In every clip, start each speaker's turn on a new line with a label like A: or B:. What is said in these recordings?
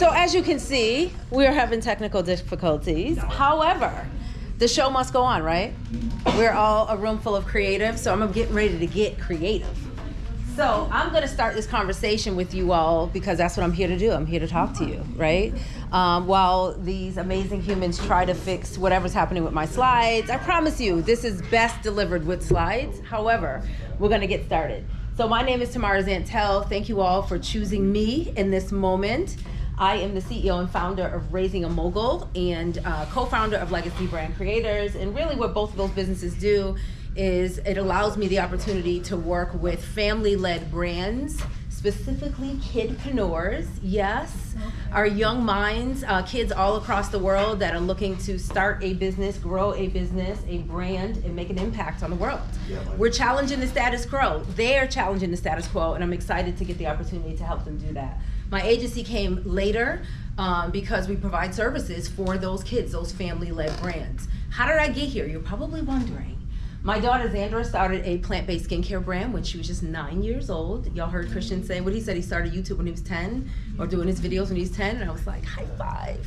A: So as you can see, we are having technical difficulties. However, the show must go on, right? We're all a room full of creatives, so I'm getting ready to get creative. So I'm gonna start this conversation with you all because that's what I'm here to do. I'm here to talk to you, right? While these amazing humans try to fix whatever's happening with my slides, I promise you, this is best delivered with slides. However, we're gonna get started. So my name is Tamara Zantell. Thank you all for choosing me in this moment. I am the CEO and founder of Raising a Mogul and co-founder of Legacy Brand Creators. And really what both of those businesses do is it allows me the opportunity to work with family-led brands, specifically kidpreneurs, yes, our young minds, kids all across the world that are looking to start a business, grow a business, a brand, and make an impact on the world. We're challenging the status quo. They're challenging the status quo, and I'm excited to get the opportunity to help them do that. My agency came later because we provide services for those kids, those family-led brands. How did I get here? You're probably wondering. My daughter Zandra started a plant-based skincare brand when she was just 9 years old. Y'all heard Christian say what he said. He started YouTube when he was 10, or doing his videos when he was 10, and I was like, high five.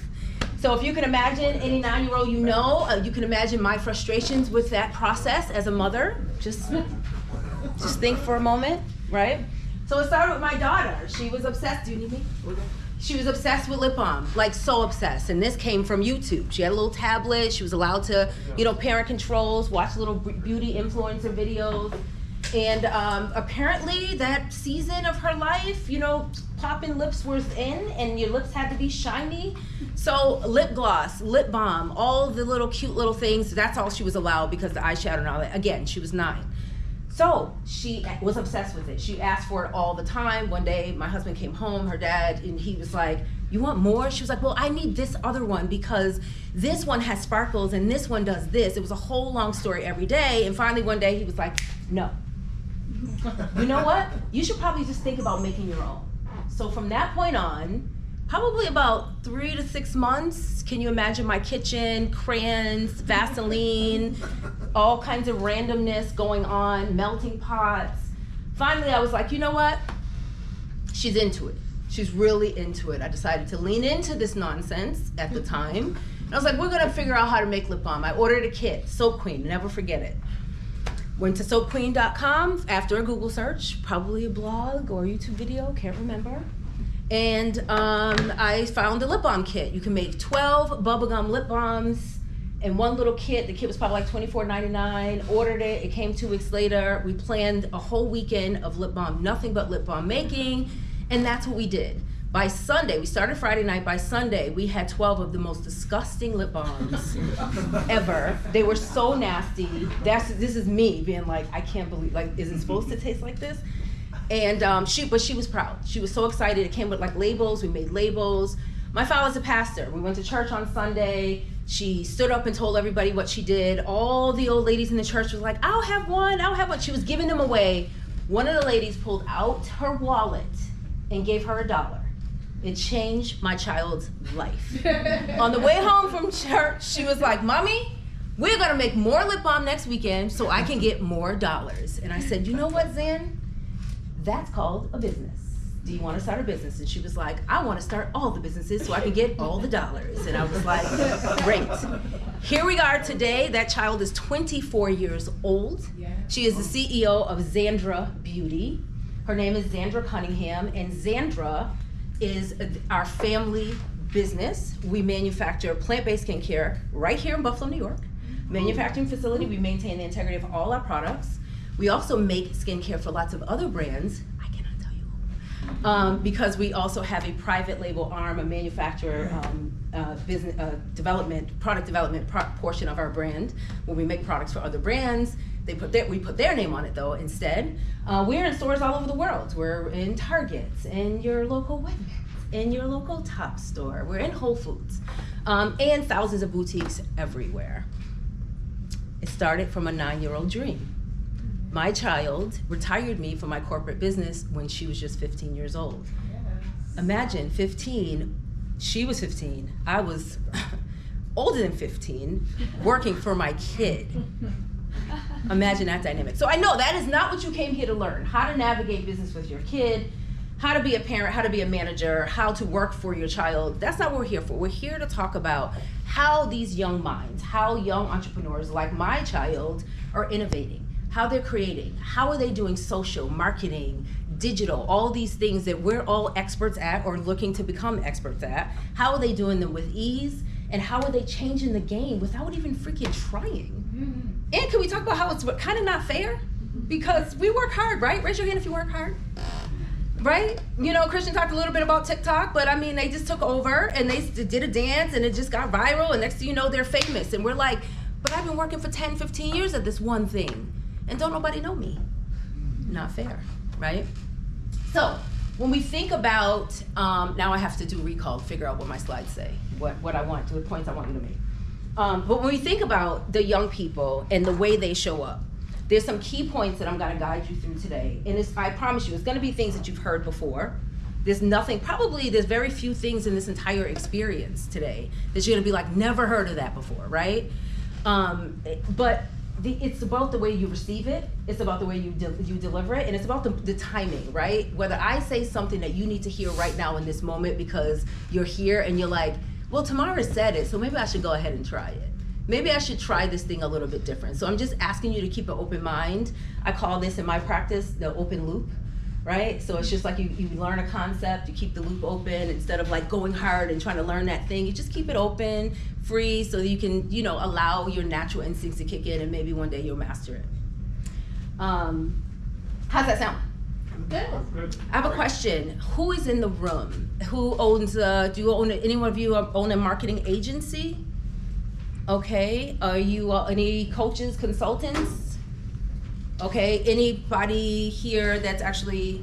A: So if you can imagine any 9-year-old you know, you can imagine my frustrations with that process as a mother. Just think for a moment, right? So it started with my daughter. She was obsessed. Do you need me? She was obsessed with lip balm, like so obsessed. And this came from YouTube. She had a little tablet. She was allowed to, parent controls, watch little beauty influencer videos. And apparently that season of her life, popping lips was in and your lips had to be shiny. So lip gloss, lip balm, all the little cute little things, that's all she was allowed because the eyeshadow and all that. Again, she was 9. So she was obsessed with it. She asked for it all the time. One day, my husband came home, her dad, and he was like, you want more? She was like, well, I need this other one because this one has sparkles and this one does this. It was a whole long story every day. And finally one day he was like, no. You know what? You should probably just think about making your own. So from that point on, probably about 3 to 6 months, can you imagine my kitchen, crayons, Vaseline, all kinds of randomness going on, melting pots. Finally, I was like, you know what? She's into it. She's really into it. I decided to lean into this nonsense at the time. And I was like, we're gonna figure out how to make lip balm. I ordered a kit, Soap Queen, never forget it. Went to soapqueen.com after a Google search, probably a blog or a YouTube video, can't remember. And I found a lip balm kit. You can make 12 bubblegum lip balms in one little kit. The kit was probably like $24.99. Ordered it, it came 2 weeks later. We planned a whole weekend of lip balm, nothing but lip balm making, and that's what we did. By Sunday, we started Friday night, by Sunday, we had 12 of the most disgusting lip balms ever. They were so nasty. This is me being like, I can't believe, is it supposed to taste like this? And but she was proud. She was so excited. It came with labels. We made labels. My father's a pastor. We went to church on Sunday. She stood up and told everybody what she did. All the old ladies in the church was like, I'll have one, I'll have one. She was giving them away. One of the ladies pulled out her wallet and gave her $1. It changed my child's life. On the way home from church, she was like, Mommy, we're gonna make more lip balm next weekend so I can get more dollars. And I said, you know what, Zan? That's called a business. Do you want to start a business? And she was like, I want to start all the businesses so I can get all the dollars. And I was like, great. Here we are today. That child is 24 years old. She is the CEO of Zandra Beauty. Her name is Zandra Cunningham, and Zandra is our family business. We manufacture plant-based skincare right here in Buffalo, New York. Manufacturing facility, we maintain the integrity of all our products. We also make skincare for lots of other brands. I cannot tell you who. Because we also have a private label arm, a manufacturer business product development portion of our brand, where we make products for other brands. We put their name on it though instead. We're in stores all over the world. We're in Targets, in your local Wegmans, in your local Top store. We're in Whole Foods, and thousands of boutiques everywhere. It started from a 9-year-old dream. My child retired me from my corporate business when she was just 15 years old. Yes. Imagine 15, she was 15, I was older than 15, working for my kid. Imagine that dynamic. So I know that is not what you came here to learn, how to navigate business with your kid, how to be a parent, how to be a manager, how to work for your child. That's not what we're here for. We're here to talk about how these young minds, how young entrepreneurs like my child are innovating, how they're creating, how are they doing social, marketing, digital, all these things that we're all experts at or looking to become experts at. How are they doing them with ease? And how are they changing the game without even freaking trying? And can we talk about how it's kind of not fair? Because we work hard, right? Raise your hand if you work hard. Right? You know, Christian talked a little bit about TikTok, but I mean, they just took over and they did a dance and it just got viral and next thing you know, they're famous. And we're like, but I've been working for 10, 15 years at this one thing and don't nobody know me. Not fair, right? So when we think about, now I have to do recall, figure out what my slides say, what I want, the points I want you to make. But when we think about the young people and the way they show up, there's some key points that I'm gonna guide you through today. And I promise you, it's gonna be things that you've heard before. There's very few things in this entire experience today that you're gonna be like, never heard of that before, right? But it's about the way you receive it, it's about the way you deliver it, and it's about the timing, right? Whether I say something that you need to hear right now in this moment because you're here and you're like, well, Tamara said it, so maybe I should go ahead and try it. Maybe I should try this thing a little bit different. So I'm just asking you to keep an open mind. I call this in my practice the open loop, right? So it's just like you learn a concept, you keep the loop open instead of like going hard and trying to learn that thing. You just keep it open, free, so that you can, allow your natural instincts to kick in and maybe one day you'll master it. How's that sound? Good. I have a question. Who is in the room? Who owns, any one of you own a marketing agency? Okay, are you any coaches, consultants? Okay, anybody here that's actually,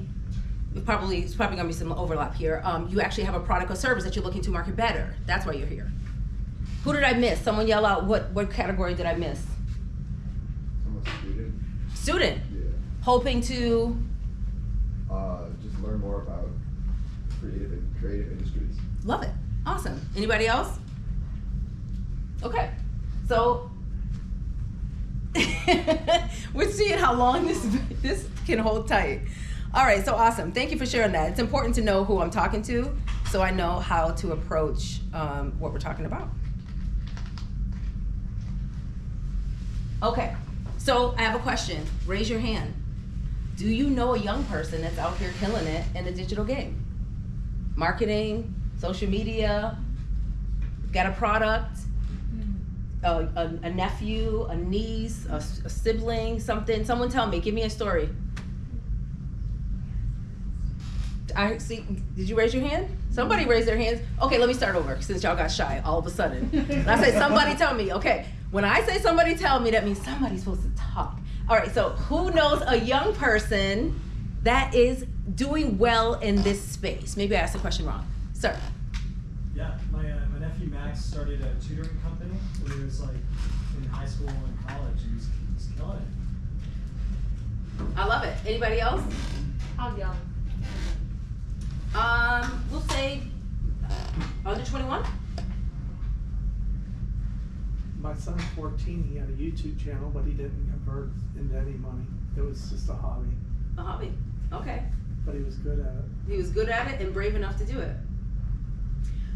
A: it's probably gonna be some overlap here. You actually have a product or service that you're looking to market better. That's why you're here. Who did I miss? Someone yell out, what category did I miss?
B: I'm a student.
A: Student?
B: Yeah.
A: Hoping to?
B: Just learn more about creative industries.
A: Love it, awesome. Anybody else? Okay, so we're seeing how long this can hold tight. All right, so awesome. Thank you for sharing that. It's important to know who I'm talking to so I know how to approach what we're talking about. Okay, so I have a question. Raise your hand. Do you know a young person that's out here killing it in the digital game? Marketing, social media, got a product, a nephew, a niece, a sibling, something. Someone tell me, give me a story. I see, did you raise your hand? Somebody raised their hands. Okay, let me start over since y'all got shy all of a sudden. And I say somebody tell me, okay. When I say somebody tell me, that means somebody's supposed to talk. All right, so who knows a young person that is doing well in this space? Maybe I asked the question wrong. Sir.
C: Yeah, my nephew Max started a tutoring company when he was like in high school and college, and he's killing it.
A: I love it. Anybody else?
D: How young?
A: We'll say under 21.
E: My son's 14, he had a YouTube channel, but he didn't convert into any money. It was just a hobby.
A: A hobby, okay.
E: But he was good at it.
A: He was good at it and brave enough to do it.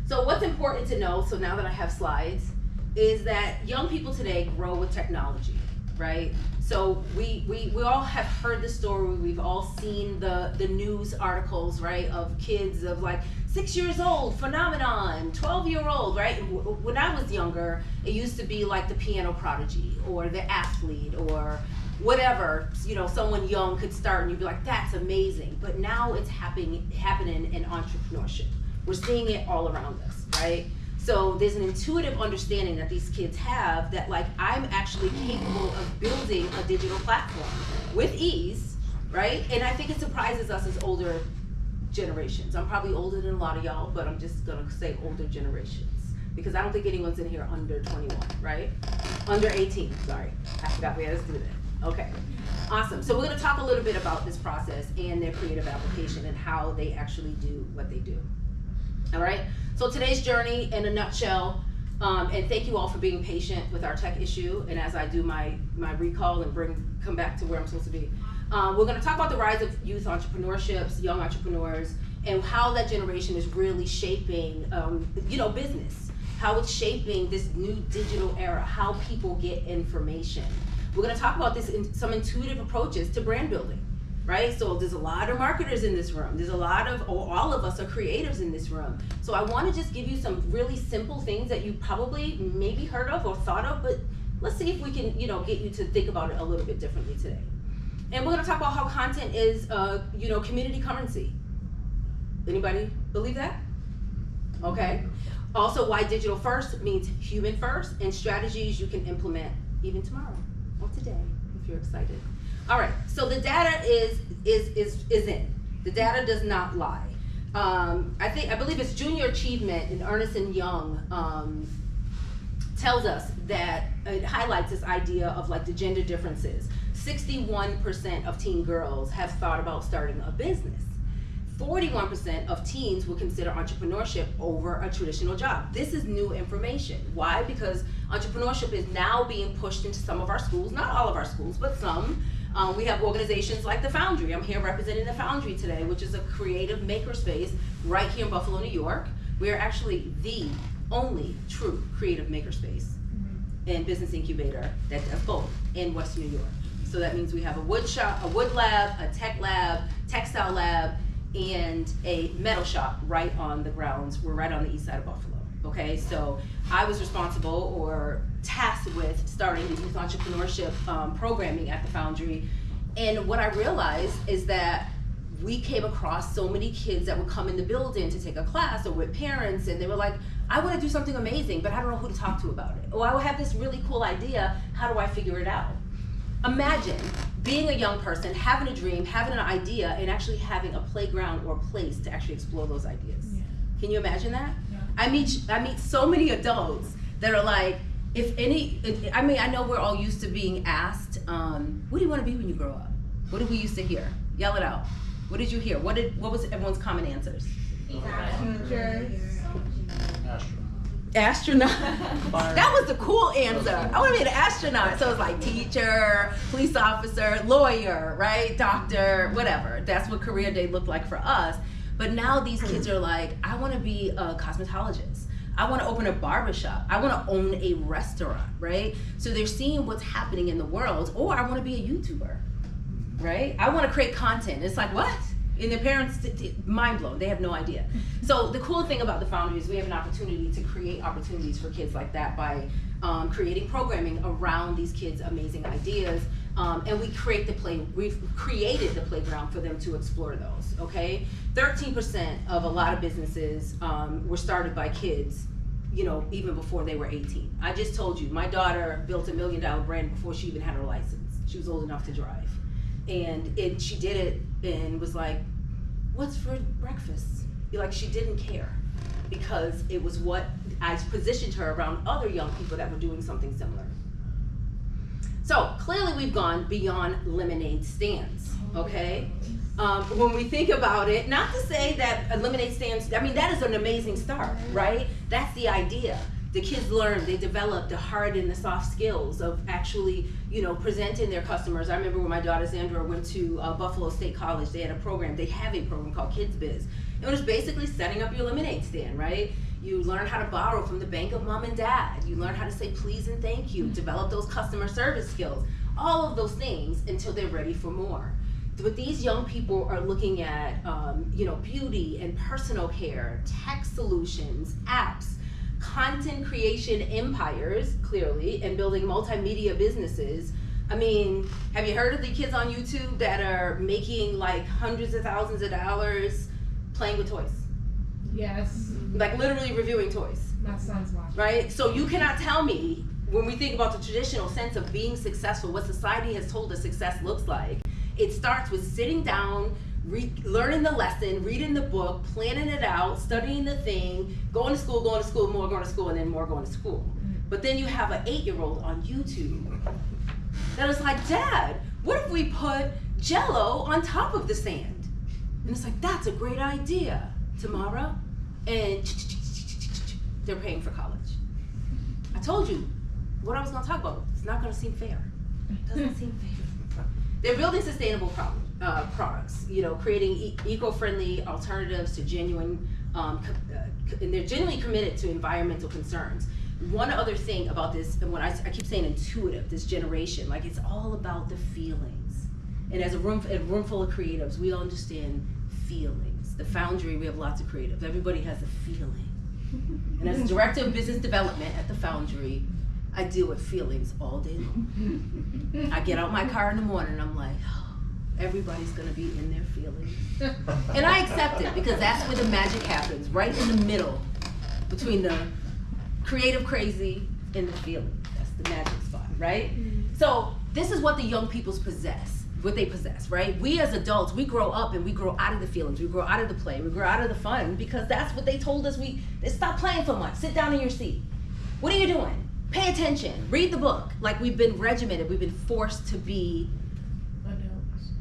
A: So what's important to know, so now that I have slides, is that young people today grow with technology, right? So we all have heard the story, we've all seen the news articles, right, of kids of like 6 years old, phenomenon, 12-year-old, right? When I was younger, it used to be like the piano prodigy or the athlete or whatever, someone young could start and you'd be like, that's amazing. But now it's happening in entrepreneurship. We're seeing it all around us, right? So there's an intuitive understanding that these kids have that like, I'm actually capable of building a digital platform with ease, right? And I think it surprises us as older generations. I'm probably older than a lot of y'all, but I'm just gonna say older generations because I don't think anyone's in here under 21, right? Under 18, sorry. I forgot we had to do that. Okay, awesome. So we're gonna talk a little bit about this process and their creative application and how they actually do what they do. All right, so today's journey in a nutshell, and thank you all for being patient with our tech issue, and as I do my recall and come back to where I'm supposed to be. We're gonna talk about the rise of youth entrepreneurships, young entrepreneurs, and how that generation is really shaping, business, how it's shaping this new digital era, how people get information. We're gonna talk about this in some intuitive approaches to brand building, right? So there's a lot of marketers in this room. There's a lot of, or all of us are creatives in this room. So I wanna just give you some really simple things that you probably maybe heard of or thought of, but let's see if we can, get you to think about it a little bit differently today. And we're gonna talk about how content is, community currency. Anybody believe that? Okay. Also, why digital first means human first, and strategies you can implement even tomorrow or today if you're excited. All right. So the data is in. The data does not lie. I believe it's Junior Achievement in Ernst & Young tells us that it highlights this idea of like the gender differences. 61% of teen girls have thought about starting a business. 41% of teens will consider entrepreneurship over a traditional job. This is new information. Why? Because entrepreneurship is now being pushed into some of our schools, not all of our schools, but some. We have organizations like the Foundry. I'm here representing the Foundry today, which is a creative makerspace right here in Buffalo, New York. We are actually the only true creative makerspace and business incubator that does both in West New York. So that means we have a wood shop, a wood lab, a tech lab, textile lab, and a metal shop right on the grounds. We're right on the east side of Buffalo. Okay, so I was responsible or tasked with starting the youth entrepreneurship programming at the Foundry. And what I realized is that we came across so many kids that would come in the building to take a class or with parents, and they were like, I want to do something amazing, but I don't know who to talk to about it. Or I have this really cool idea, how do I figure it out? Imagine being a young person, having a dream, having an idea, and actually having a playground or place to actually explore those ideas. Yeah. Can you imagine that? Yeah. I meet so many adults that are like, I know we're all used to being asked, what do you want to be when you grow up? What did we used to hear? Yell it out. What did you hear? What was everyone's common answers? Astronaut. That was the cool answer. I want to be an astronaut. So it's like teacher, police officer, lawyer, right? Doctor, whatever. That's what career day looked like for us. But now these kids are like, I want to be a cosmetologist. I want to open a barbershop. I want to own a restaurant, right? So they're seeing what's happening in the world, or I want to be a YouTuber, right? I want to create content. It's like, what? And their parents, mind blown, they have no idea. So the cool thing about the Foundry is we have an opportunity to create opportunities for kids like that by creating programming around these kids' amazing ideas. And we've created the playground for them to explore those, okay? 13% of a lot of businesses were started by kids, even before they were 18. I just told you, my daughter built $1 million brand before she even had her license. She was old enough to drive. And she did it and was like, what's for breakfast? She didn't care, because it was what I positioned her around other young people that were doing something similar. So clearly we've gone beyond lemonade stands, okay? When we think about it, not to say that lemonade stands, that is an amazing start, right? That's the idea. The kids learn, they develop the hard and the soft skills of actually, presenting their customers. I remember when my daughter Sandra went to Buffalo State College, they had a program, they have a program called Kids Biz. It was basically setting up your lemonade stand, right? You learn how to borrow from the bank of mom and dad. You learn how to say please and thank you, develop those customer service skills, all of those things until they're ready for more. But these young people are looking at, beauty and personal care, tech solutions, apps, content creation empires, clearly, and building multimedia businesses. Have you heard of the kids on YouTube that are making like hundreds of thousands of dollars playing with toys?
D: Yes.
A: Like literally reviewing toys.
D: My son's watching. Right?
A: So you cannot tell me, when we think about the traditional sense of being successful, what society has told us success looks like, it starts with sitting down, learning the lesson, reading the book, planning it out, studying the thing, going to school, more going to school, and then more going to school. But then you have an 8-year-old on YouTube that is like, Dad, what if we put Jell-O on top of the sand? And it's like, that's a great idea, Tamara. And they're paying for college. I told you what I was going to talk about. It's not going to seem fair. It doesn't seem fair. They're building sustainable products, you know, creating eco-friendly alternatives to genuine, and they're genuinely committed to environmental concerns. One other thing about this, and when I keep saying intuitive, this generation, like it's all about the feelings. And as a room full of creatives, we all understand feelings. The Foundry, we have lots of creatives. Everybody has a feeling. And as director of business development at the Foundry, I deal with feelings all day long. I get out my car in the morning and I'm like, oh, everybody's gonna be in their feelings. And I accept it because that's where the magic happens, right in the middle between the creative crazy and the feeling. That's the magic spot, right? So this is what the young peoples possess, what they possess, right? We as adults, we grow up and we grow out of the feelings, we grow out of the play, we grow out of the fun because that's what they told us. Stop playing so much, sit down in your seat. What are you doing? Pay attention, read the book. Like we've been regimented, we've been forced to be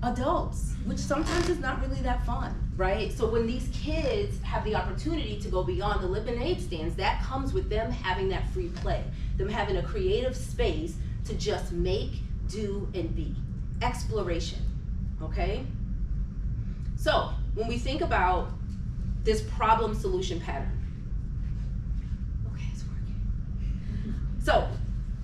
A: adults, which sometimes is not really that fun, right? So when these kids have the opportunity to go beyond the lemonade stands, that comes with them having that free play, them having a creative space to just make, do, and be. Exploration, okay? So when we think about this problem solution pattern, okay, it's working. So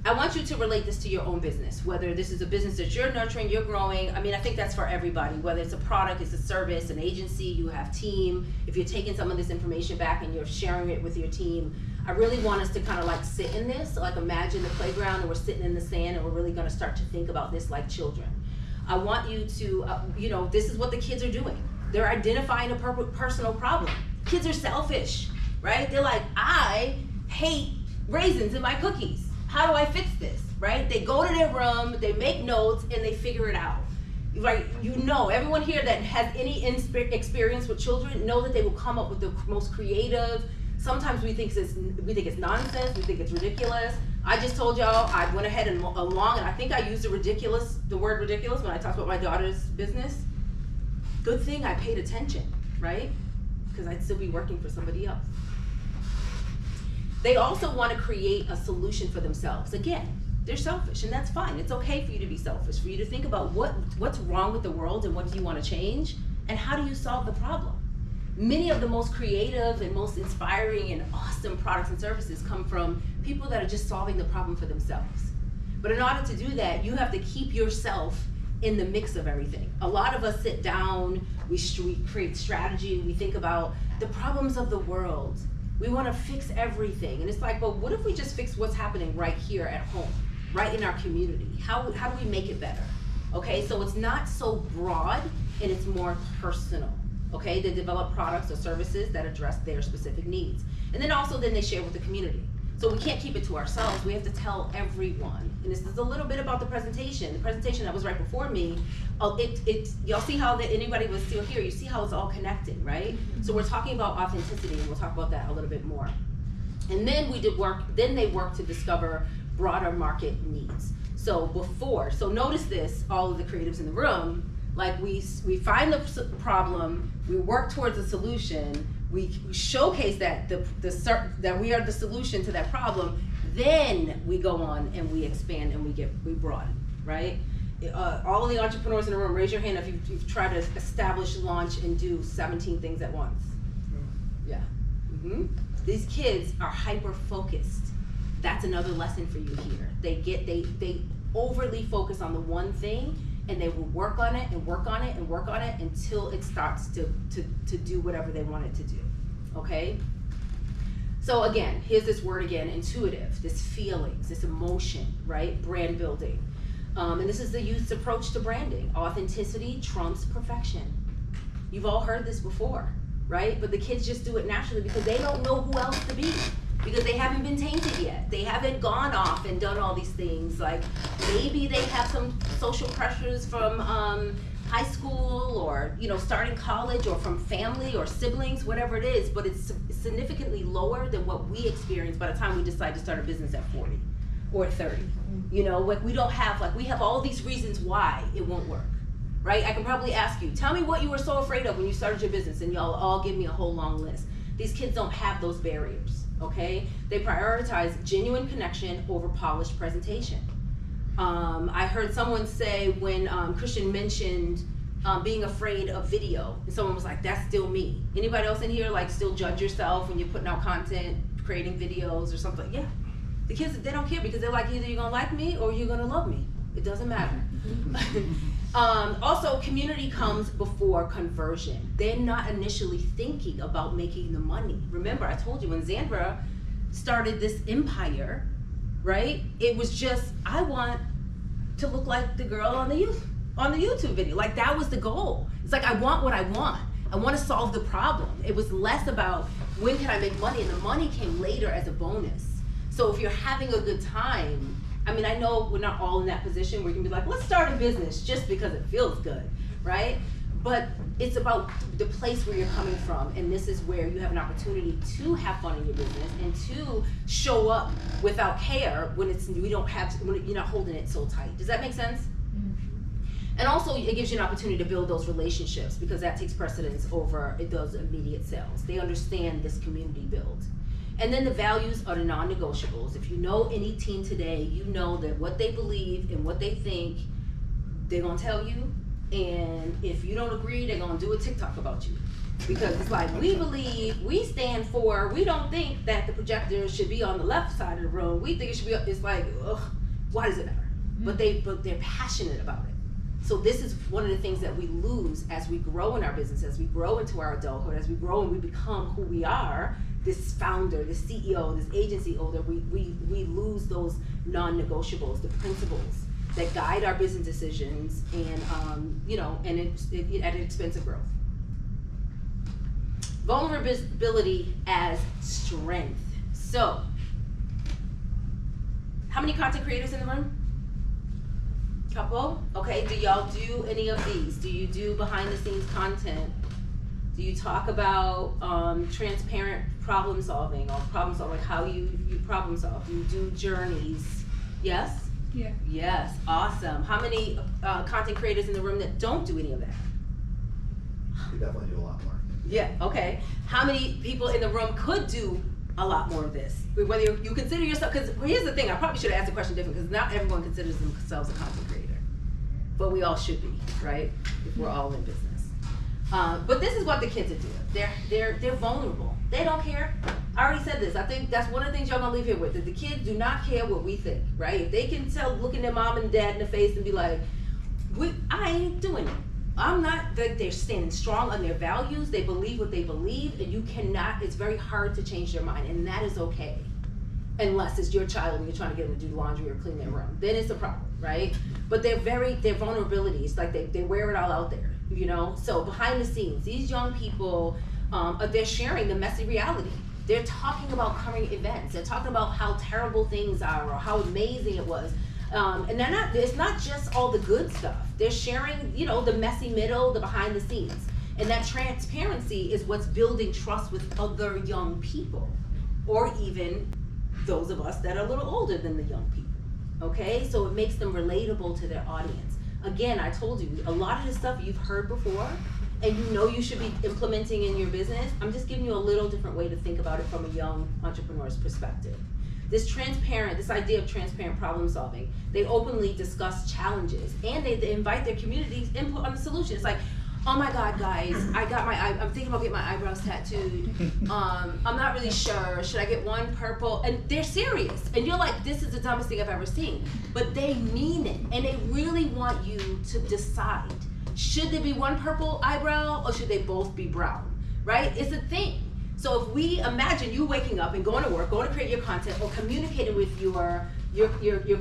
A: I want you to relate this to your own business, whether this is a business that you're nurturing, you're growing. I mean, I think that's for everybody, whether it's a product, it's a service, an agency, you have team. If you're taking some of this information back and you're sharing it with your team, I really want us to kind of like sit in this, like imagine the playground and we're sitting in the sand and we're really gonna start to think about this like children. I want you to, you know, this is what the kids are doing. They're identifying a personal problem. Kids are selfish, right? They're like, I hate raisins in my cookies. How do I fix this, right? They go to their room, they make notes, and they figure it out, right? You know, everyone here that has any experience with children know that they will come up with the most creative. Sometimes we think it's nonsense, we think it's ridiculous. I just told y'all, I went ahead and along, and I think I used the word ridiculous when I talked about my daughter's business. Good thing I paid attention, right? Because I'd still be working for somebody else. They also want to create a solution for themselves. Again, they're selfish, and that's fine. It's okay for you to be selfish, for you to think about what's wrong with the world and what do you want to change, and how do you solve the problem. Many of the most creative and most inspiring and awesome products and services come from people that are just solving the problem for themselves. But in order to do that, you have to keep yourself in the mix of everything. A lot of us sit down, we create strategy, we think about the problems of the world. We want to fix everything. And it's like, well, what if we just fix what's happening right here at home, right in our community? How do we make it better? Okay, so it's not so broad and it's more personal. Okay, they develop products or services that address their specific needs. And then also then they share with the community. So we can't keep it to ourselves, we have to tell everyone. And this is a little bit about the presentation. The presentation that was right before me, y'all see how that anybody was still here, you see how it's all connected, right? So we're talking about authenticity, and we'll talk about that a little bit more. And then they work to discover broader market needs. So notice this, all of the creatives in the room, like we find the problem, we work towards a solution, we showcase that that we are the solution to that problem, then we go on and we expand and we broaden, right? All of the entrepreneurs in the room, raise your hand if you've tried to establish, launch, and do 17 things at once. Yeah. These kids are hyper-focused. That's another lesson for you here. They overly focus on the one thing, and they will work on it and work on it and work on it until it starts to do whatever they want it to do, okay? So again, here's this word again, intuitive, this feelings, this emotion, right? Brand building. And this is the youth's approach to branding. Authenticity trumps perfection. You've all heard this before, right? But the kids just do it naturally because they don't know who else to be, because they haven't been tainted yet. They haven't gone off and done all these things. Like maybe they have some social pressures from high school or starting college, or from family or siblings, whatever it is, but it's significantly lower than what we experience by the time we decide to start a business at 40 or 30. Like we have all these reasons why it won't work, right? I can probably ask you, tell me what you were so afraid of when you started your business, and y'all all give me a whole long list. These kids don't have those barriers, okay? They prioritize genuine connection over polished presentation. I heard someone say when Christian mentioned being afraid of video, and someone was like, that's still me. Anybody else in here like still judge yourself when you're putting out content, creating videos or something? Yeah. The kids, they don't care because they're like, either you're gonna like me or you're gonna love me. It doesn't matter. Also, community comes before conversion. They're not initially thinking about making the money. Remember, I told you when Zantell started this empire, right? It was just, I want to look like the girl on the YouTube video. Like, that was the goal. It's like, I want what I want. I want to solve the problem. It was less about when can I make money, and the money came later as a bonus. So if you're having a good time, I mean, I know we're not all in that position where you can be like, let's start a business just because it feels good, right? But it's about the place where you're coming from, and this is where you have an opportunity to have fun in your business and to show up without care when when you're not holding it so tight. Does that make sense? And also, it gives you an opportunity to build those relationships, because that takes precedence over those immediate sales. They understand this community build. And then the values are the non-negotiables. If you know any team today, you know that what they believe and what they think, they're gonna tell you. And if you don't agree, they're gonna do a TikTok about you. Because it's like, we believe, we stand for, we don't think that the projector should be on the left side of the room. We think it should be, it's like, ugh, why does it matter? But they're passionate about it. So this is one of the things that we lose as we grow in our business, as we grow into our adulthood, as we grow and we become who we are, this founder, this CEO, this agency owner, we lose those non-negotiables, the principles that guide our business decisions, and and it at an expense of growth. Vulnerability as strength. So, how many content creators in the room? Couple? Okay, do y'all do any of these? Do you do behind the scenes content? Do you talk about transparent problem solving, or problem solving, like how you problem solve? Do you do journeys? Yes?
D: Yeah.
A: Yes, awesome. How many content creators in the room that don't do any of that?
B: We definitely do a lot more.
A: Yeah, okay. How many people in the room could do a lot more of this? Whether you consider yourself, because here's the thing, I probably should have asked the question different, because not everyone considers themselves a content creator. But we all should be, right? If we're all in business. But this is what the kids are doing. They're vulnerable. They don't care. I already said this. I think that's one of the things y'all gonna leave here with, that the kids do not care what we think, right? If they can looking their mom and dad in the face and be like, I ain't doing it. I'm not, they're standing strong on their values. They believe what they believe, and you cannot, it's very hard to change their mind, and that is okay. Unless it's your child and you're trying to get them to do laundry or clean their room. Then it's a problem, right? But their vulnerabilities, like they wear it all out there, So behind the scenes, these young people, they're sharing the messy reality. They're talking about current events. They're talking about how terrible things are or how amazing it was. And it's not just all the good stuff. They're sharing, the messy middle, the behind the scenes. And that transparency is what's building trust with other young people, or even those of us that are a little older than the young people, okay? So it makes them relatable to their audience. Again, I told you, a lot of the stuff you've heard before, and you should be implementing in your business. I'm just giving you a little different way to think about it from a young entrepreneur's perspective. This idea of transparent problem solving, they openly discuss challenges, and they invite their community's input on the solution. It's like, oh my God, guys, I'm thinking about getting my eyebrows tattooed. I'm not really sure. Should I get one purple? And they're serious. And you're like, this is the dumbest thing I've ever seen. But they mean it. And they really want you to decide. Should there be one purple eyebrow, or should they both be brown? Right? It's a thing. So if we imagine you waking up and going to work, going to create your content, or communicating with your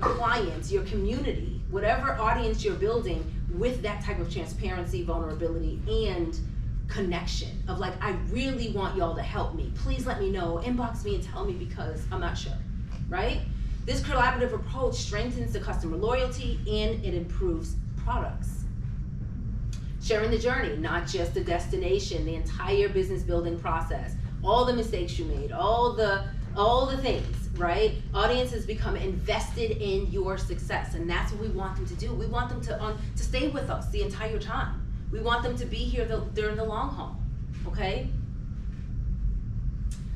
A: clients, your community, whatever audience you're building, with that type of transparency, vulnerability, and connection of like, I really want y'all to help me. Please let me know, inbox me and tell me, because I'm not sure, right? This collaborative approach strengthens the customer loyalty, and it improves products. Sharing the journey, not just the destination, the entire business building process, all the mistakes you made, all the things, right? Audiences become invested in your success, and that's what we want them to do. We want them to stay with us the entire time. We want them to be here during the long haul, okay?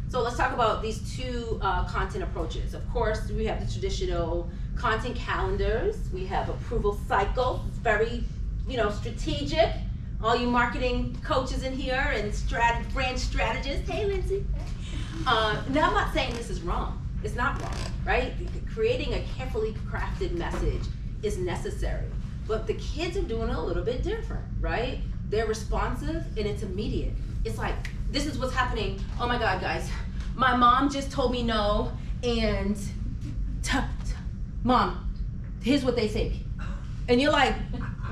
A: So let's talk about these two content approaches. Of course, we have the traditional content calendars. We have approval cycles. It's very, strategic. All you marketing coaches in here and brand strategists. Hey, Lindsay. Now, I'm not saying this is wrong. It's not wrong, right? Creating a carefully crafted message is necessary. But the kids are doing it a little bit different, right? They're responsive and it's immediate. It's like, this is what's happening. Oh my God, guys. My mom just told me no, and Mom, here's what they say. And you're like,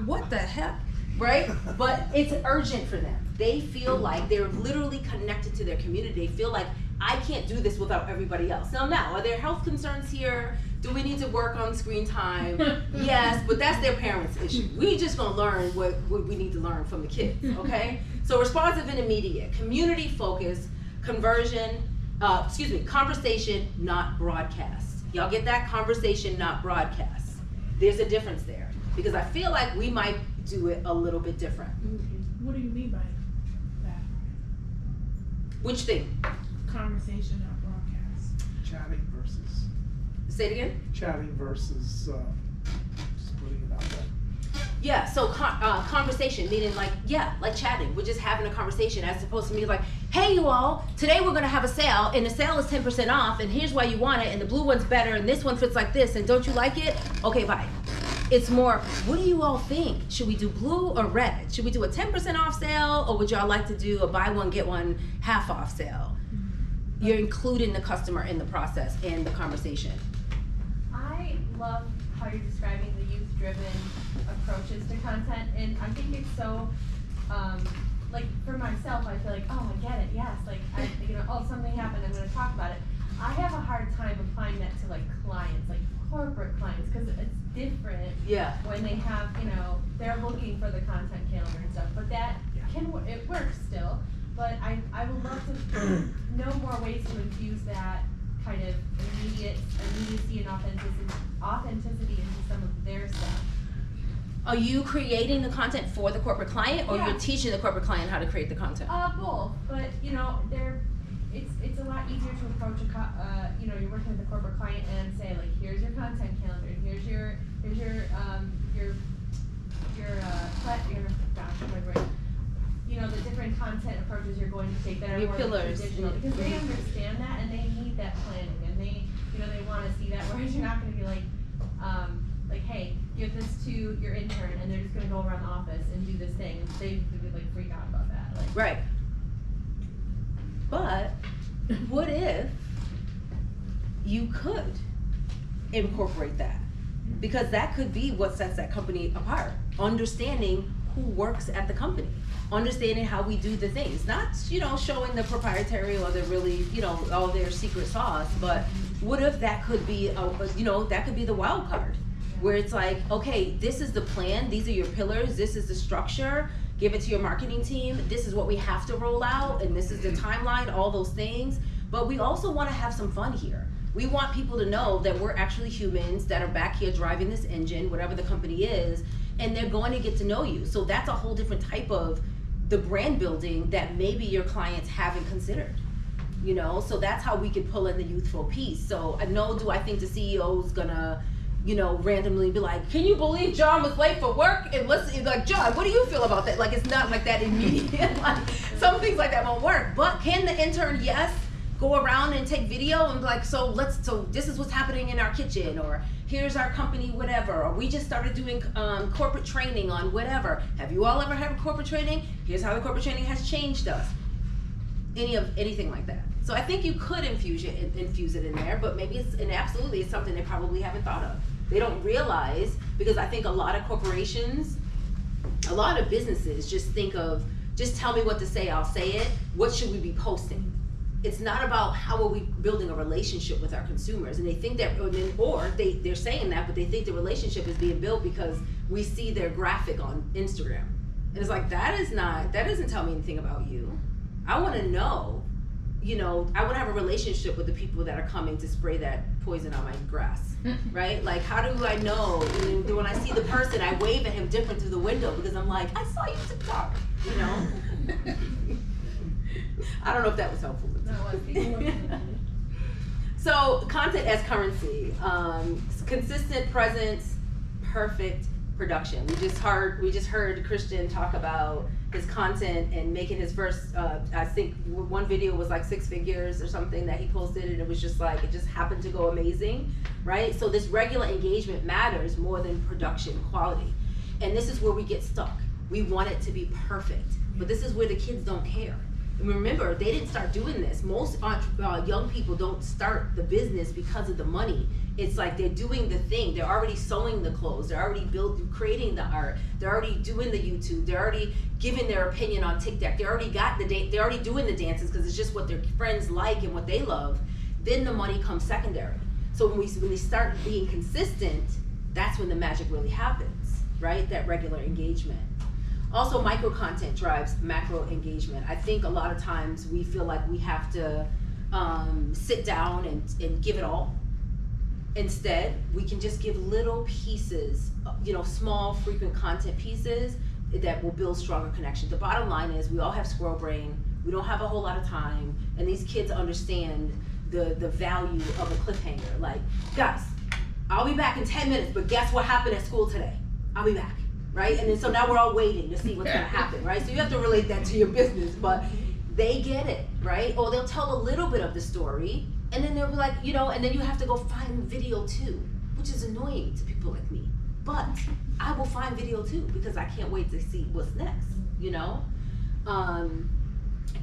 A: what the heck, right? But it's urgent for them. They feel like they're literally connected to their community. They feel like, I can't do this without everybody else. Now, are there health concerns here? Do we need to work on screen time? Yes, but that's their parents' issue. We just gonna learn what we need to learn from the kids, okay? So responsive and immediate, community focused, conversion, conversation, not broadcast. Y'all get that? Conversation, not broadcast. There's a difference there because I feel like we might do it a little bit different.
D: What do you mean by that?
A: Which thing?
D: Conversation, not broadcast.
E: Chatting versus,
A: Say it again?
E: chatting versus, just putting it out there.
A: Yeah, so conversation, meaning like chatting. We're just having a conversation as opposed to me like, hey you all, today we're gonna have a sale and the sale is 10% off and here's why you want it and the blue one's better and this one fits like this and don't you like it? Okay, bye. It's more, what do you all think? Should we do blue or red? Should we do a 10% off sale or would y'all like to do a buy one, get one half off sale? You're including the customer in the process and the conversation.
F: I love how you're describing the youth-driven approaches to content, and I think it's so, like for myself, I feel like, oh, I get it, yes, like, something happened, I'm gonna talk about it. I have a hard time applying that to like clients, like corporate clients, because it's different.
A: Yeah.
F: When they have, they're looking for the content calendar and stuff, but that it works still. But I would love to know more ways to infuse that kind of immediacy and authenticity into some of their stuff.
A: Are you creating the content for the corporate client or you're teaching the corporate client how to create the content?
F: Both, but it's a lot easier to approach you're working with a corporate client and say like, here's your content calendar, here's your the different content approaches you're going to take that are
A: Your
F: more
A: pillars.
F: traditional, because they understand that and they need that planning and they want to see that, whereas you're not going to be like, hey, give this to your intern and they're just going to go around the office and do this thing and they would like freak out about that. Like,
A: Right. But what if you could incorporate that? Because that could be what sets that company apart. Understanding who works at the company. Understanding how we do the things. Not, showing the proprietary or the really, all their secret sauce, but what if that could be, that could be the wild card? Where it's like, okay, this is the plan, these are your pillars, this is the structure, give it to your marketing team, this is what we have to roll out, and this is the timeline, all those things. But we also want to have some fun here. We want people to know that we're actually humans that are back here driving this engine, whatever the company is, and they're going to get to know you. So that's a whole different type of the brand building that maybe your clients haven't considered. So that's how we can pull in the youthful piece. So do I think the CEO's gonna randomly be like, can you believe John was late for work? And listen, like, John, what do you feel about that? Like, it's not like that immediate. Like, some things like that won't work. But can the intern, go around and take video and be like, so this is what's happening in our kitchen, or here's our company, whatever, or we just started doing corporate training on whatever. Have you all ever had corporate training? Here's how the corporate training has changed us. Anything like that. So I think you could infuse it in there, but maybe it's something they probably haven't thought of. They don't realize, because I think a lot of corporations, a lot of businesses just think of, just tell me what to say, I'll say it. What should we be posting? It's not about how are we building a relationship with our consumers, and they think that, or they're saying that, but they think the relationship is being built because we see their graphic on Instagram. And it's like, that doesn't tell me anything about you. I want to know, I want to have a relationship with the people that are coming to spray that poison on my grass, right? Like, how do I know? When I see the person, I wave at him different through the window because I'm like, I saw you TikTok, I don't know if that was helpful.
F: that was
A: So content as currency. consistent presence, perfect production. We just heard Christian talk about his content and making his first, I think one video was like 6 figures or something that he posted, and it was just like, it just happened to go amazing, right? So this regular engagement matters more than production quality. And this is where we get stuck. We want it to be perfect, but this is where the kids don't care. And remember, they didn't start doing this. Most young people don't start the business because of the money. It's like they're doing the thing. They're already sewing the clothes. They're already creating the art. They're already doing the YouTube. They're already giving their opinion on TikTok. They already got they're already doing the dances because it's just what their friends like and what they love. Then the money comes secondary. So when we start being consistent, that's when the magic really happens, right? That regular engagement. Also, micro content drives macro engagement. I think a lot of times we feel like we have to sit down and give it all. Instead, we can just give little pieces, small, frequent content pieces that will build stronger connections. The bottom line is we all have squirrel brain. We don't have a whole lot of time, and these kids understand the value of a cliffhanger. Like, guys, I'll be back in 10 minutes, but guess what happened at school today? I'll be back. Right? And then so now we're all waiting to see what's gonna happen, right? So you have to relate that to your business, but they get it, right? Or they'll tell a little bit of the story, and then they'll be like, and then you have to go find video too, which is annoying to people like me. But I will find video too, because I can't wait to see what's next,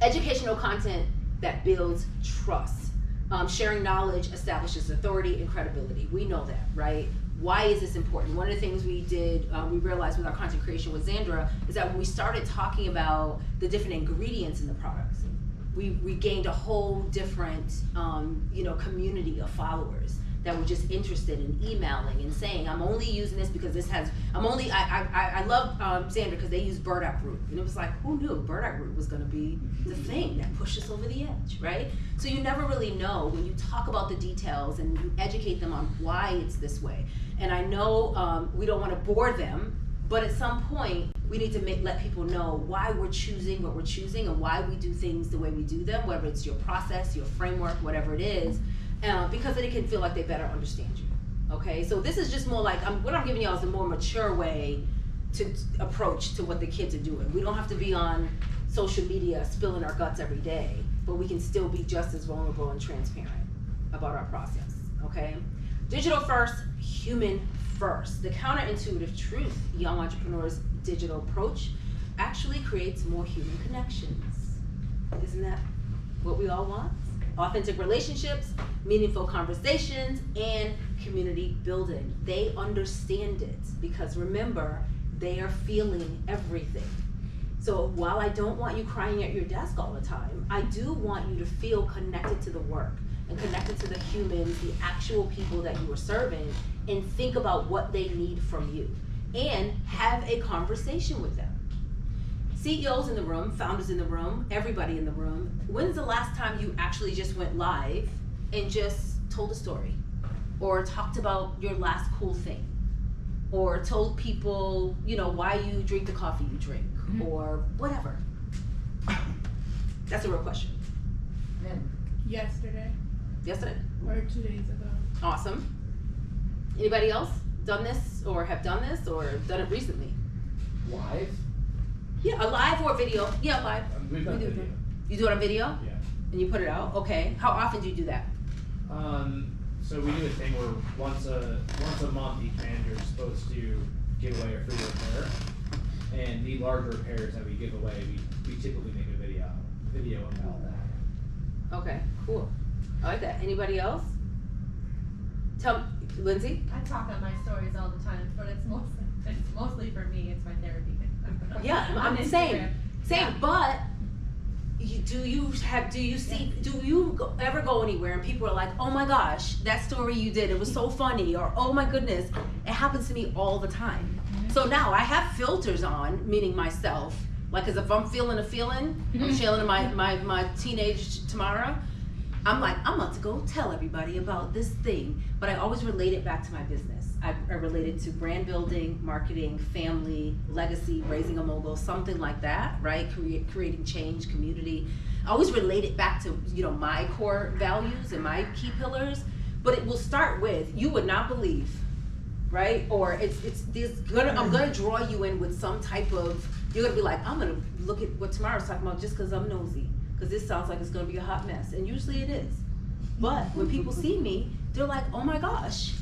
A: Educational content that builds trust. Sharing knowledge establishes authority and credibility. We know that, right? Why is this important? One of the things we did, we realized with our content creation with Zandra, is that when we started talking about the different ingredients in the products, we gained a whole different, community of followers that were just interested in emailing and saying, I'm only using this because this has, I love Zandra because they use burdock root. And it was like, who knew burdock root was gonna be the thing that pushed us over the edge, right? So you never really know when you talk about the details and you educate them on why it's this way. And I know we don't wanna bore them, but at some point, we need to let people know why we're choosing what we're choosing and why we do things the way we do them, whether it's your process, your framework, whatever it is, because then it can feel like they better understand you, okay? So this is just more like, what I'm giving y'all is a more mature way to approach to what the kids are doing. We don't have to be on social media spilling our guts every day, but we can still be just as vulnerable and transparent about our process, okay? Digital first, human first. The counterintuitive truth, young entrepreneurs' digital approach actually creates more human connections. Isn't that what we all want? Authentic relationships, meaningful conversations, and community building. They understand it because remember, they are feeling everything. So while I don't want you crying at your desk all the time, I do want you to feel connected to the work and connected to the humans, the actual people that you are serving, and think about what they need from you and have a conversation with them. CEOs in the room, founders in the room, everybody in the room, when's the last time you actually just went live and just told a story or talked about your last cool thing or told people, why you drink the coffee you drink or whatever? That's a real question.
D: Yesterday.
A: Yesterday?
D: Or 2 days ago.
A: Awesome. Anybody else done this or have done this or done it recently?
G: Live?
A: Yeah, a live or video. Yeah, live.
G: We've done video.
A: You do it on video?
G: Yeah.
A: And you put it out? Okay. How often do you do that?
G: So we do a thing where once a month each manager is supposed to give away a free repair. And the larger repairs that we give away, we typically make a video about that.
A: Okay, cool. I like that. Anybody else? Lindsay?
F: I talk on my stories all the time, but it's mostly for me. It's my therapy.
A: Yeah, I'm the same. But do you ever go anywhere and people are like, oh my gosh, that story you did, it was so funny, or oh my goodness, it happens to me all the time. So now I have filters on, meaning myself, like, cause if I'm feeling a feeling, I'm chilling my teenage Tamara, I'm like, I'm about to go tell everybody about this thing, but I always relate it back to my business. I relate it to brand building, marketing, family, legacy, raising a mogul, something like that, right? Creating change, community. I always relate it back to, my core values and my key pillars, But it will start with, you would not believe, right? Or I'm gonna draw you in with some type of, you're gonna be like, I'm gonna look at what Tamara's talking about just cause I'm nosy. Cause this sounds like it's gonna be a hot mess. And usually it is. But when people see me, they're like, oh my gosh,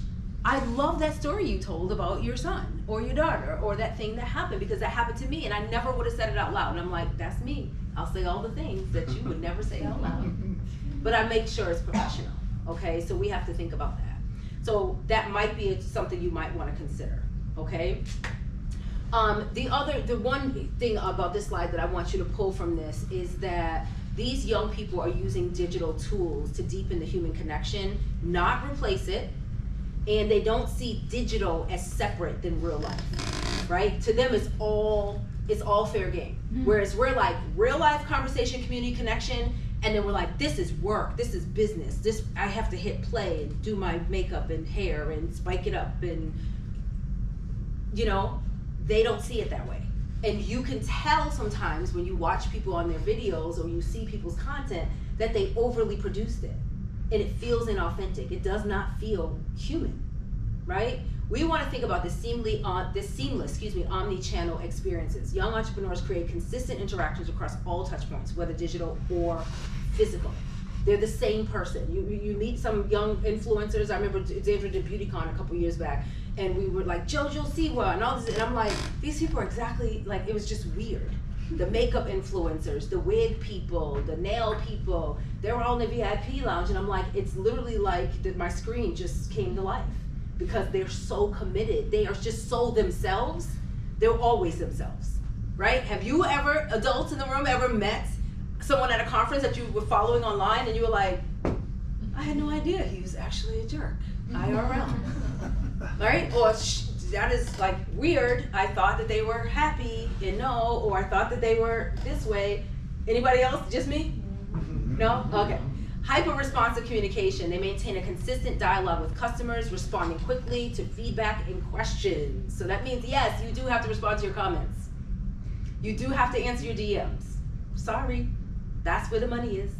A: I love that story you told about your son or your daughter or that thing that happened, because that happened to me and I never would have said it out loud. And I'm like, that's me. I'll say all the things that you would never say out loud. But I make sure it's professional, okay? So we have to think about that. So that might be something you might want to consider, okay? The one thing about this slide that I want you to pull from this is that these young people are using digital tools to deepen the human connection, not replace it, and they don't see digital as separate than real life, right? To them, it's all fair game. Whereas we're like, real life conversation, community connection, and then we're like, this is work, this is business, this, I have to hit play and do my makeup and hair and spike it up and, you know, they don't see it that way. And you can tell sometimes when you watch people on their videos or you see people's content that they overly produced it. And it feels inauthentic. It does not feel human, right? We want to think about this seamless, omni-channel experiences. Young entrepreneurs create consistent interactions across all touch points, whether digital or physical. They're the same person. You meet some young influencers. I remember Xavier did BeautyCon a couple years back, and we were like, Jojo Siwa and all this, and I'm like, these people are exactly like, it was just weird. The makeup influencers, the wig people, the nail people, they were all in the VIP lounge, and I'm like, it's literally like that my screen just came to life because they're so committed. They are just so themselves. They're always themselves, right? Have you ever, adults in the room, ever met someone at a conference that you were following online and you were like, I had no idea he was actually a jerk, IRL, right? Or that is like weird. I thought that they were happy and no, or I thought that they were this way. Anybody else? Just me? No? Okay. Hyper-responsive communication. They maintain a consistent dialogue with customers, responding quickly to feedback and questions. So that means, yes, you do have to respond to your comments. You do have to answer your DMs. Sorry, that's where the money is.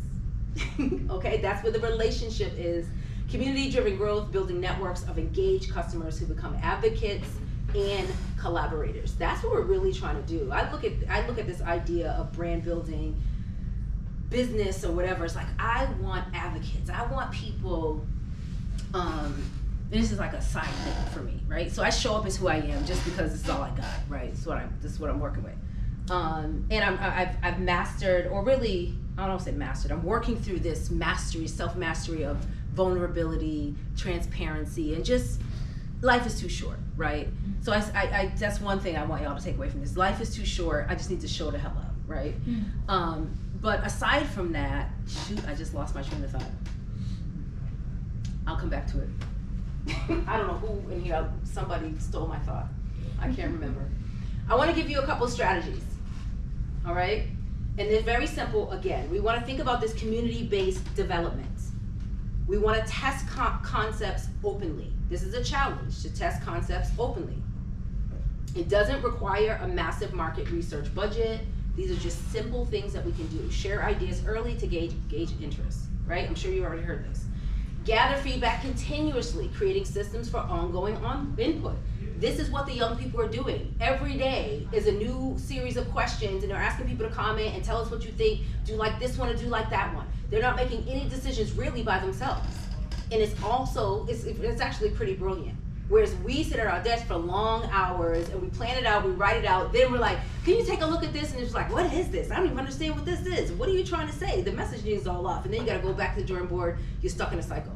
A: Okay, that's where the relationship is. Community-driven growth, building networks of engaged customers who become advocates and collaborators. That's what we're really trying to do. I look at this idea of brand building, business or whatever. It's like, I want advocates. I want people, and this is like a side thing for me, right? So I show up as who I am just because this is all I got, right? This is what I'm working with. And I've mastered, or really, I don't say mastered, I'm working through this mastery, self-mastery of vulnerability, transparency, and just, life is too short, right? So I that's one thing I want y'all to take away from this. Life is too short, I just need to show the hell up, right? But aside from that, shoot, I just lost my train of thought. I'll come back to it. I don't know who in here, somebody stole my thought. I can't remember. I wanna give you a couple strategies, all right? And they're very simple. Again, we wanna think about this community-based development. We wanna test concepts openly. This is a challenge, to test concepts openly. It doesn't require a massive market research budget. These are just simple things that we can do. Share ideas early to gauge interest, right? I'm sure you already heard this. Gather feedback continuously, creating systems for ongoing input. This is what the young people are doing. Every day is a new series of questions, and they're asking people to comment and tell us what you think. Do you like this one or do you like that one? They're not making any decisions really by themselves. And it's also, it's actually pretty brilliant. Whereas we sit at our desk for long hours and we plan it out, we write it out, then we're like, can you take a look at this? And it's like, what is this? I don't even understand what this is. What are you trying to say? The messaging is all off. And then you gotta go back to the drawing board, you're stuck in a cycle.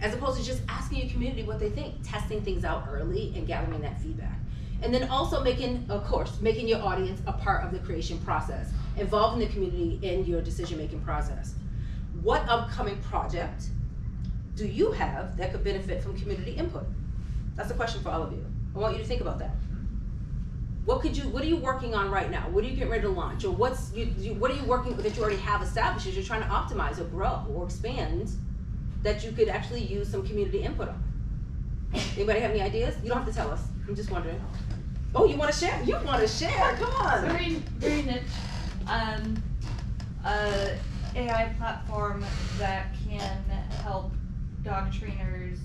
A: As opposed to just asking your community what they think, testing things out early and gathering that feedback. And then also making your audience a part of the creation process, involving the community in your decision-making process. What upcoming project do you have that could benefit from community input? That's a question for all of you. I want you to think about that. What are you working on right now? What are you getting ready to launch? Or what are you working with that you already have established that you're trying to optimize or grow or expand that you could actually use some community input on? Anybody have any ideas? You don't have to tell us. I'm just wondering. Oh, you want to share? You want to share? Come on.
H: Very niche. AI platform that can help dog trainers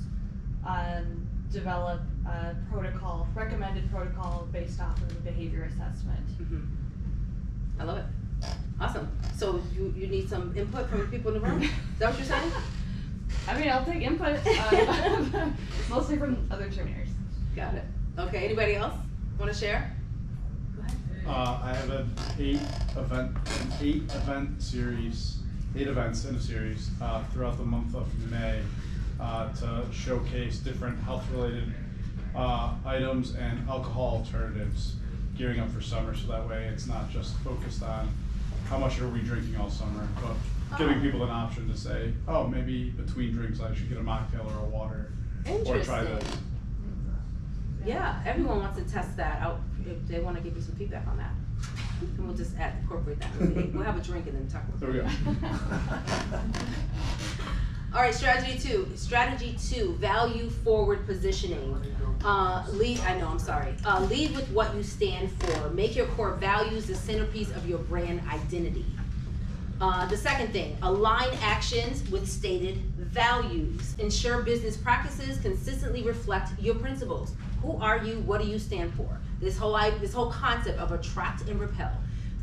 H: develop a protocol, recommended protocol based off of the behavior assessment.
A: I love it. Awesome. So you need some input from the people in the room? Is that what you're saying?
H: I mean, I'll take input, mostly from other trainers.
A: Got it. Okay, anybody else want to share? Go ahead.
I: I have an 8 events in a series throughout the month of May to showcase different health-related items and alcohol alternatives gearing up for summer, so that way it's not just focused on how much are we drinking all summer, but giving people an option to say, oh, maybe between drinks I should get a mocktail or a water, or try this.
A: Yeah, everyone wants to test that out if they want to give you some feedback on that. And we'll just incorporate that. We'll have a drink and then talk about it.
I: There we go.
A: All right, strategy two, value forward positioning. Lead with what you stand for. Make your core values the centerpiece of your brand identity. The second thing, align actions with stated values. Ensure business practices consistently reflect your principles. Who are you? What do you stand for? This whole concept of attract and repel.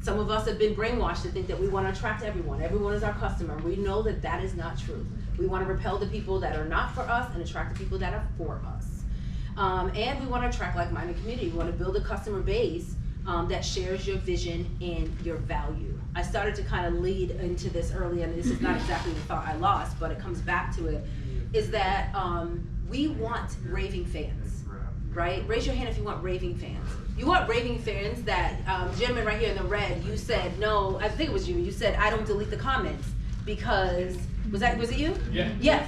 A: Some of us have been brainwashed to think that we want to attract everyone. Everyone is our customer. We know that that is not true. We want to repel the people that are not for us and attract the people that are for us. And we want to attract like-minded community. We want to build a customer base that shares your vision and your value. I started to kind of lead into this early, and this is not exactly the thought I lost, but it comes back to it, is that we want raving fans, right? Raise your hand if you want raving fans. You want raving fans that, gentleman right here in the red, you said, no, I think it was you, you said, I don't delete the comments because, was it you?
I: Yeah.
A: Yes.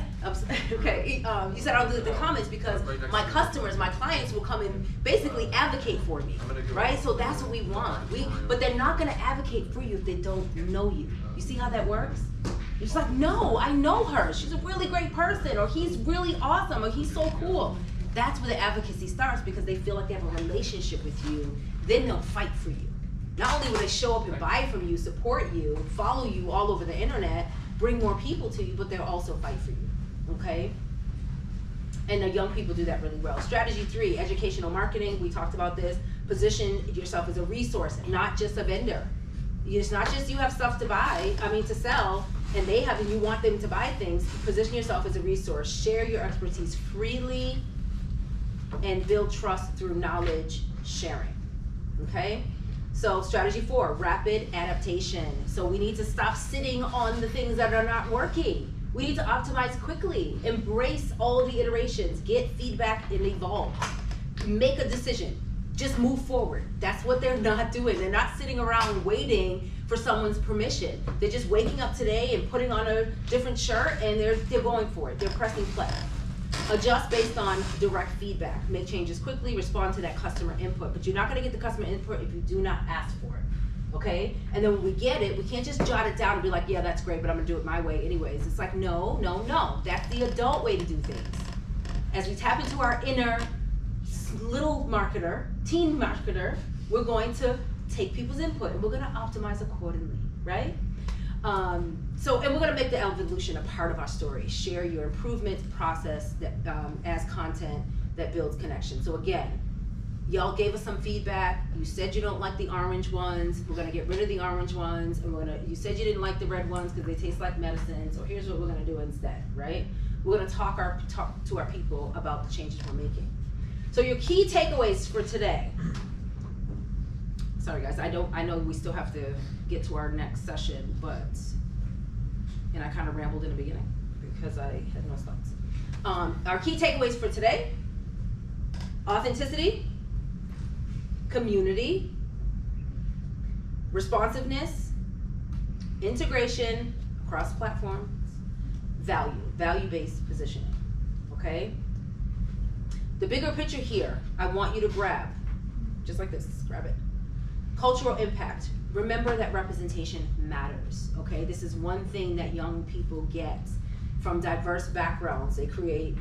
A: Okay. You said I'll delete the comments because my customers, my clients will come and basically advocate for me, right? So that's what we want. But they're not going to advocate for you if they don't know you. You see how that works? You're just like, no, I know her. She's a really great person, or he's really awesome, or he's so cool. That's where the advocacy starts, because they feel like they have a relationship with you. Then they'll fight for you. Not only will they show up and buy from you, support you, follow you all over the internet, bring more people to you, but they'll also fight for you, okay? And the young people do that really well. Strategy 3, educational marketing. We talked about this. Position yourself as a resource, not just a vendor. It's not just you have stuff to to sell, and you want them to buy things. Position yourself as a resource. Share your expertise freely and build trust through knowledge sharing, okay? So strategy 4, rapid adaptation. So we need to stop sitting on the things that are not working. We need to optimize quickly, embrace all the iterations, get feedback and evolve. Make a decision, just move forward. That's what they're not doing. They're not sitting around waiting for someone's permission. They're just waking up today and putting on a different shirt and they're going for it. They're pressing play. Adjust based on direct feedback. Make changes quickly, respond to that customer input. But you're not gonna get the customer input if you do not ask for it, okay? And then when we get it, we can't just jot it down and be like, yeah, that's great, but I'm gonna do it my way anyways. It's like, no. That's the adult way to do things. As we tap into our inner little marketer, teen marketer, we're going to take people's input and we're gonna optimize accordingly, right? And we're gonna make the evolution a part of our story. Share your improvement process that as content that builds connection. So again, y'all gave us some feedback. You said you don't like the orange ones. We're gonna get rid of the orange ones, and you said you didn't like the red ones because they taste like medicine. So here's what we're gonna do instead, right? We're gonna talk to our people about the changes we're making. So your key takeaways for today. Sorry guys, I know we still have to get to our next session, and I kind of rambled in the beginning because I had no thoughts. Our key takeaways for today: authenticity, community, responsiveness, integration across platforms, value-based positioning, okay? The bigger picture here, I want you to grab, just like this, grab it. Cultural impact. Remember that representation matters, okay? This is one thing that young people get from diverse backgrounds. They create,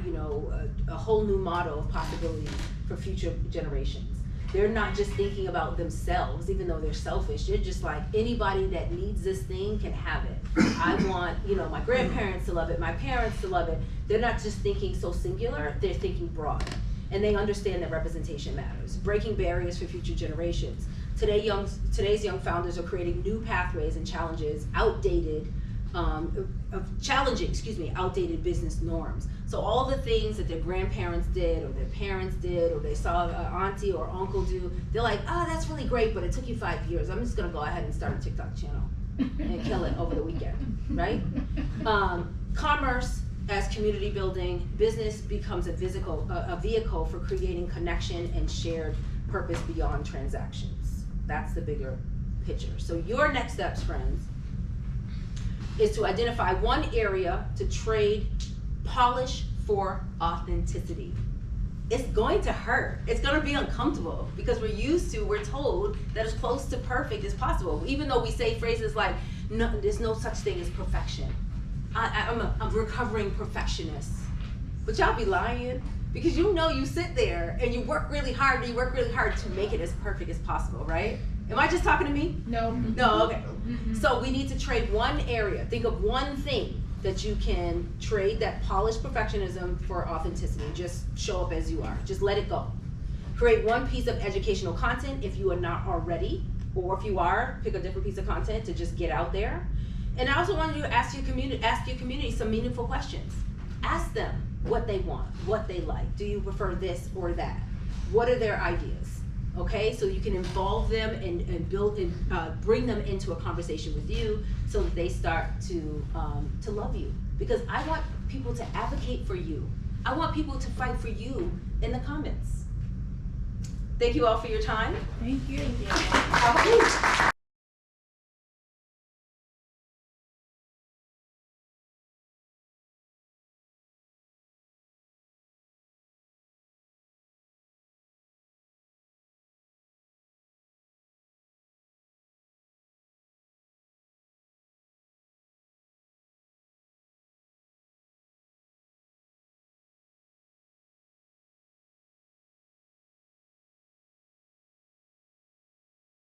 A: a whole new model of possibilities for future generations. They're not just thinking about themselves, even though they're selfish. They're just like, anybody that needs this thing can have it. I want, my grandparents to love it, my parents to love it. They're not just thinking so singular, they're thinking broad. And they understand that representation matters. Breaking barriers for future generations. Today's young founders are creating new pathways and challenges, challenging outdated business norms. So all the things that their grandparents did, or their parents did, or they saw an auntie or uncle do, they're like, oh, that's really great, but it took you 5 years. I'm just gonna go ahead and start a TikTok channel and kill it over the weekend, right? Commerce as community building, business becomes a vehicle for creating connection and shared purpose beyond transactions. That's the bigger picture. So your next steps, friends, is to identify one area to trade polish for authenticity. It's going to hurt. It's going to be uncomfortable because we're told that as close to perfect as possible. Even though we say phrases like, no, there's no such thing as perfection. I'm a recovering perfectionist. But y'all be lying, because you sit there and you work really hard to make it as perfect as possible, right? Am I just talking to me?
D: No.
A: No, okay. So we need to trade one area. Think of one thing that you can trade that polished perfectionism for authenticity. Just show up as you are. Just let it go. Create one piece of educational content if you are not already, or if you are, pick a different piece of content to just get out there. And I also want you to ask your community some meaningful questions. Ask them what they want, what they like. Do you prefer this or that? What are their ideas? Okay, so you can involve them and build and bring them into a conversation with you, so that they start to love you. Because I want people to advocate for you. I want people to fight for you in the comments. Thank you all for your time.
D: Thank you.
A: How about you?